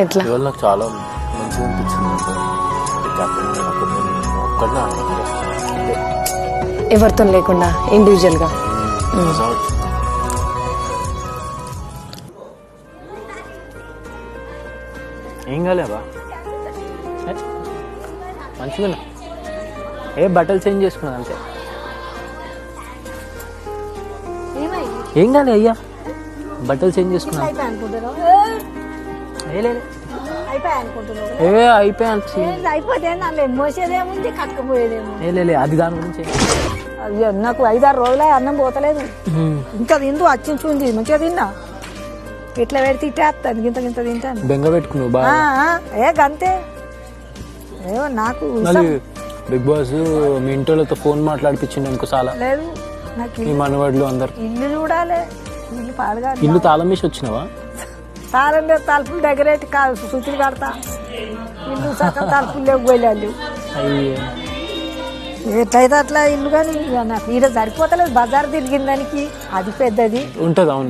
ఎట్లా ఇవాళ నాకు చాలా మంచిగా అనిపించింది. ఎవరితో లేకుండా ఇండివిజువల్ గా ఏం కాలేవా మంచిగా ఏ బట్టలు చేంజ్ చేసుకున్నా అంతే. ఏం కాలే అయ్యా, బట్టలు చేంజ్ చేసుకున్నా. అయిపోయా అది దాని గురించి అయ్యో నాకు 5-6 రోజులే అన్నం పోతలేదు. ఇంకా తింటూ వచ్చించుంది మంచిగా తిన్నా. ఇట్లా పెడితే ఇట్టేస్తాను గింత గింత తింటాను. బెంగ పెట్టుకున్నావు ఏ గంతే. ఏమో నాకు బిగ్ బాస్ మీ ఇంట్లో ఫోన్ మాట్లాడిపించిండు అనుకో చాలా. లేదు నాకు మీ మనవాళ్ళు అందరు ఇల్లు చూడాలి. ఇల్లు పాడుగా ఇల్లు తాళం వేసి వచ్చినావా? తాళం తలుపులు డెకరేట్ కాదు సుతులు కడతా. ఇల్లు సగం తలుపులు లేవు వెళ్ళాలి. ఎట్లయితే అట్లా ఇల్లు కానీ నాకు ఈడ సరిపోతలేదు. బజార్ తిరిగిన దానికి అది పెద్దది ఉంటుంది. అవును.